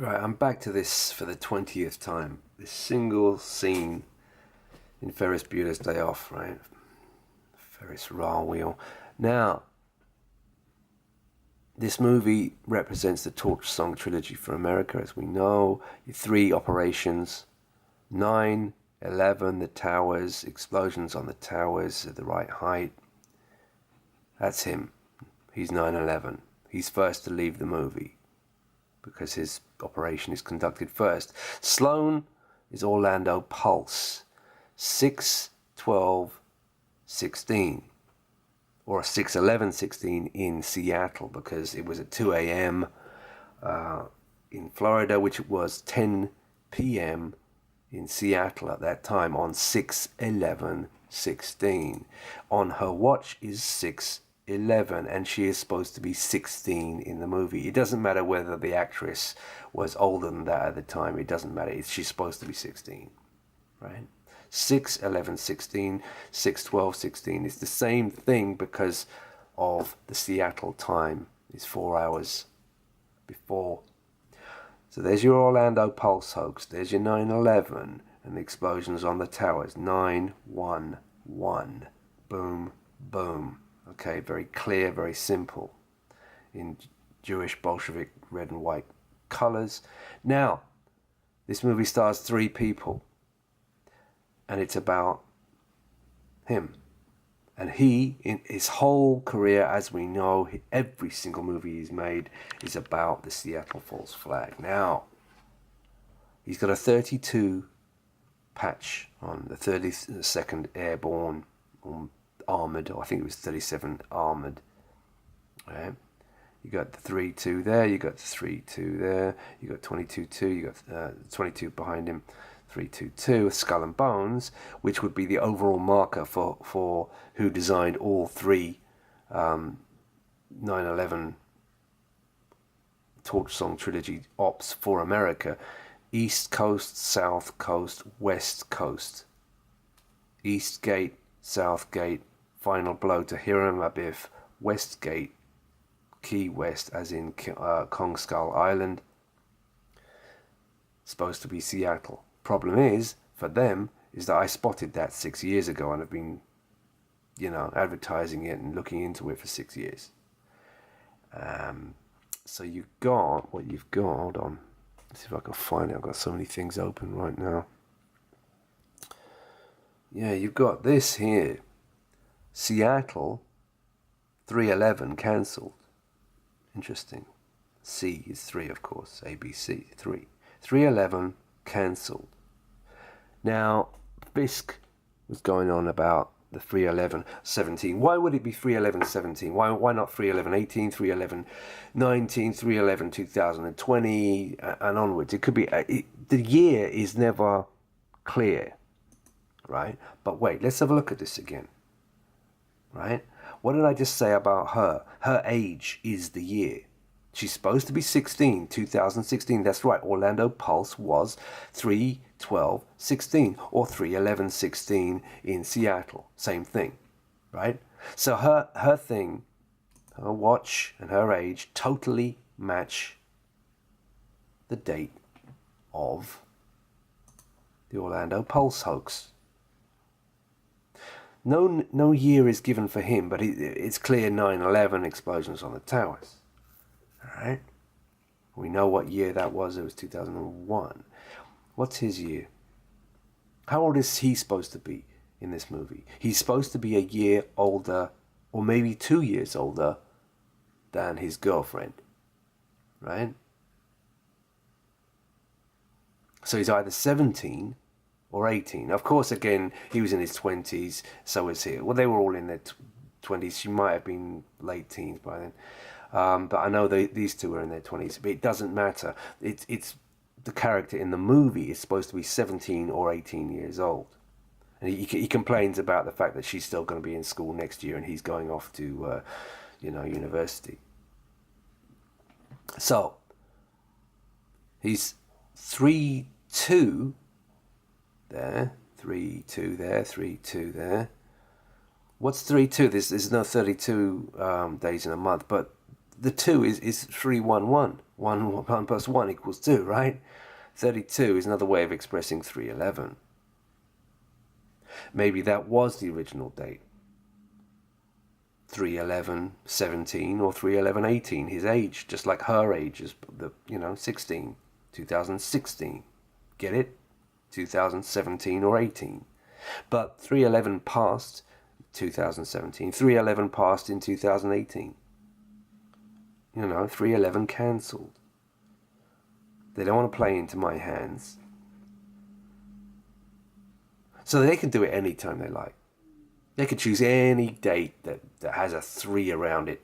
Right, I'm back to this for the 20th time. This single scene in Ferris Bueller's Day Off, right? Ferris wheel. Now, this movie represents the torch song trilogy for America, as we know. Three operations: 9/11, the towers, explosions on the towers at the right height. That's him. He's 9/11. He's first to leave the movie because his operation is conducted first. Sloan is Orlando Pulse, 6/12/16, or 6/11/16 in Seattle, because it was at 2 a.m. In Florida, which was 10 p.m. in Seattle at that time on 6/11/16. On her watch is 6/11, and she is supposed to be 16 in the movie. It doesn't matter whether the actress was older than that at the time. It doesn't matter. She's supposed to be 16, right? 6/11/16, 6/12/16 is the same thing because of the Seattle time. It's 4 hours before. So there's your Orlando Pulse hoax. There's your 9/11 and the explosions on the towers. 9/11. Boom, boom. Okay, very clear, very simple in Jewish Bolshevik red and white colors. Now, this movie stars three people, and it's about him. And he, in his whole career, as we know, every single movie he's made is about the Seattle false flag. Now, he's got a 32 patch on, the 32nd Airborne Armored, or I think it was 37 Armored. Right? You got the 3-2 there, you got the 3-2 there, you got 22-2, you got 22 behind him, 3-2-2, Skull and Bones, which would be the overall marker for who designed all three 9/11 Torch Song Trilogy ops for America: East Coast, South Coast, West Coast. East Gate, South Gate, final blow to Hiram Abiff, West Gate, Key West, as in Kong Skull Island, supposed to be Seattle. Problem is, for them, is that I spotted that 6 years ago and have been, advertising it and looking into it for 6 years. So you've got what you've got. Hold on. Let's see if I can find it. I've got so many things open right now. Yeah, you've got this here. Seattle, 3/11 cancelled. Interesting. C is 3, of course. ABC, 3. 3/11 cancelled. Now, Fisk was going on about the 3/11/17. Why would it be 3/11/17? Why not 3/11/18, 3/11/19, 3/11/2020, and onwards? It could be. The year is never clear, right? But wait, let's have a look at this again, right? What did I just say about her? Her age is the year. She's supposed to be 16, 2016. That's right. Orlando Pulse was 3/12/16 or 3/11/16 in Seattle. Same thing, right? So her thing, her watch and her age totally match the date of the Orlando Pulse hoax. No year is given for him, but it's clear 9/11 explosions on the towers. All right, we know what year that was. It was 2001. What's his year? How old is he supposed to be in this movie? He's supposed to be a year older, or maybe 2 years older than his girlfriend, right? So he's either 17 or 18. Of course, again, he was in his 20s, so is he. Well, they were all in their 20s. She might have been late teens by then. But I know these two are in their 20s. But it doesn't matter. It's the character in the movie is supposed to be 17 or 18 years old. And he complains about the fact that she's still going to be in school next year and he's going off to, university. So, he's 3/2 there, 3/2 there, 3/2 there. What's 3/2? There's no 32 days in a month, but the 2 is 311. 1 plus 1 equals 2, right? 32 is another way of expressing 311. Maybe that was the original date. 311:17 or 311:18, his age, just like her age is 16, 2016. Get it? 2017 or 18. But 311 passed 2017. 311 passed in 2018. 311 cancelled. They don't want to play into my hands. So they can do it anytime they like. They could choose any date that has a 3 around it,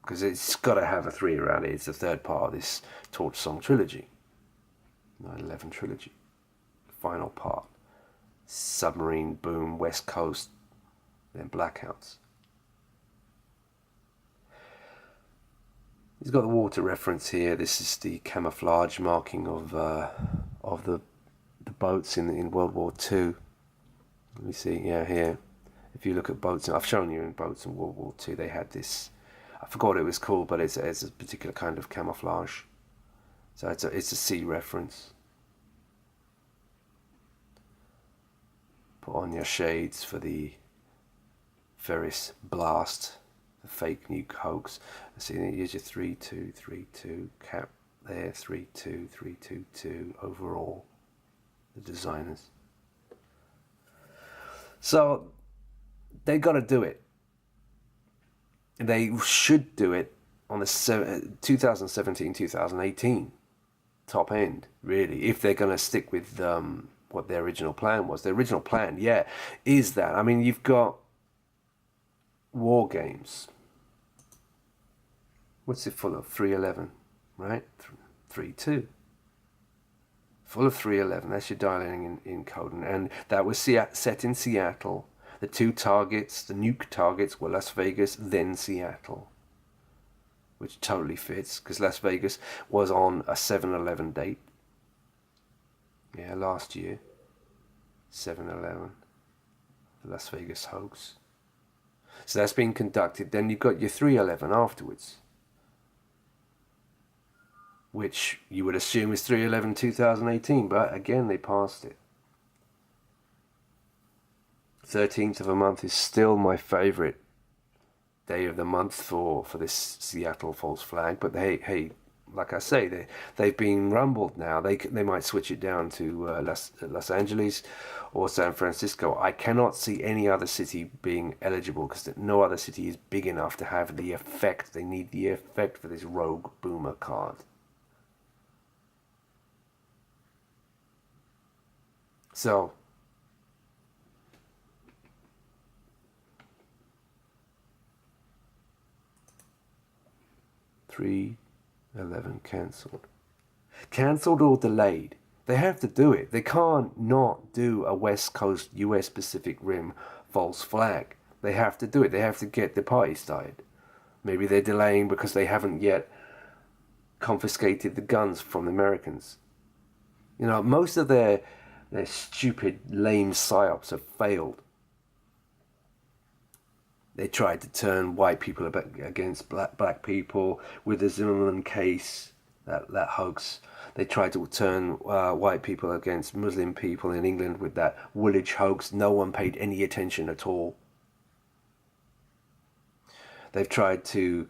because it's got to have a 3 around it. It's the third part of this Torch Song trilogy, 9/11 trilogy. Final part: Submarine, Boom, West Coast, then Blackouts. He's got the water reference here. This is the camouflage marking of the boats in World War II. Let me see. Yeah, here. If you look at boats, I've shown you in boats in World War II, they had this, I forgot what it was called, but it's a particular kind of camouflage. So it's a sea reference. Put on your shades for the Ferris blast, the fake nuke hoax. See, here's your 3232 cap there, 32322 overall, the designers. So they got to do it. They should do it on the 2017-2018 top end, really, if they're going to stick with what their original plan was. The original plan, is that. I mean, you've got War Games. What's it full of? 311, right? 32. Full of 311. That's your dialing in code. And that was set in Seattle. The 2 targets, the nuke targets, were Las Vegas, then Seattle. Which totally fits, because Las Vegas was on a 7/11 date. Yeah, last year. 7/11. The Las Vegas hoax. So that's being conducted. Then you've got your 3/11 afterwards, which you would assume is 3/11/2018, but again, they passed it. 13th of a month is still my favorite day of the month for this Seattle false flag. But hey, like I say, they've been rumbled now. They might switch it down to Los Angeles or San Francisco. I cannot see any other city being eligible, because no other city is big enough to have the effect. They need the effect for this rogue boomer card. So 3/11 cancelled or delayed. They have to do it. They can't not do a West Coast US Pacific Rim false flag. They have to do it. They have to get the party started. Maybe they're delaying because they haven't yet confiscated the guns from the Americans. Most of their stupid, lame psyops have failed. They tried to turn white people against black people with the Zimmerman case, that hoax. They tried to turn white people against Muslim people in England with that Woolwich hoax. No one paid any attention at all. They've tried to,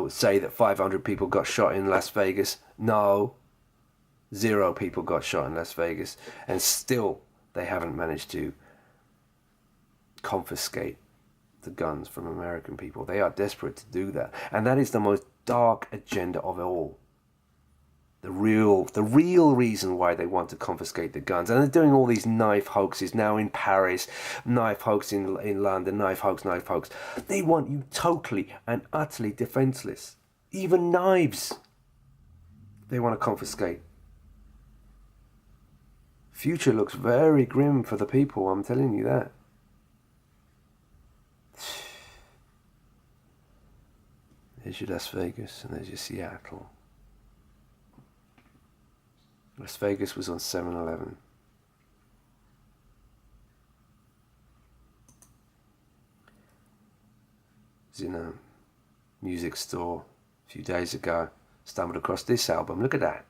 say that 500 people got shot in Las Vegas. No, 0 people got shot in Las Vegas. And still, they haven't managed to confiscate the guns from American people. They are desperate to do that, and that is the most dark agenda of all. The real reason why they want to confiscate the guns, and they're doing all these knife hoaxes now in Paris, knife hoax in London, knife hoax. They want you totally and utterly defenseless. Even knives, they want to confiscate. Future looks very grim for the people. I'm telling you that. There's your Las Vegas and there's your Seattle. Las Vegas was on 7/11. music store a few days ago. Stumbled across this album. Look at that.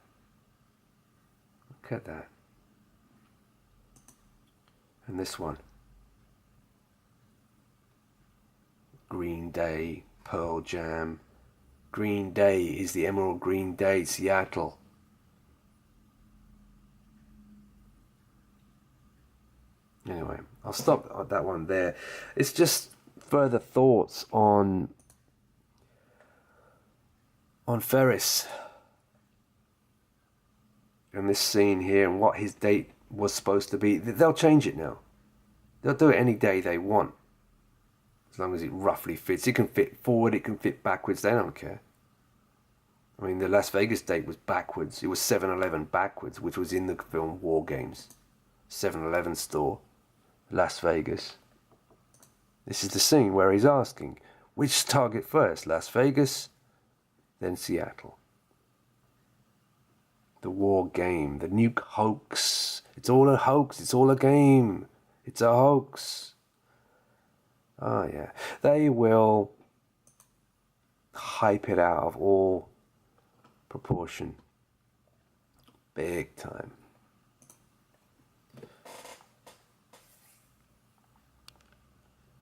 Look at that. And this one. Green Day, Pearl Jam. Green Day is the Emerald Green Day, Seattle. Anyway, I'll stop at that one there. It's just further thoughts on Ferris and this scene here and what his date was supposed to be. They'll change it now. They'll do it any day they want, as long as it roughly fits. It can fit forward, it can fit backwards. They don't care. I mean, the Las Vegas date was backwards. It was 7-Eleven backwards, which was in the film War Games. 7-Eleven store, Las Vegas. This is the scene where he's asking, which target first, Las Vegas, then Seattle? The war game, the nuke hoax. It's all a hoax, it's all a game. It's a hoax. Oh yeah, they will hype it out of all proportion. Big time.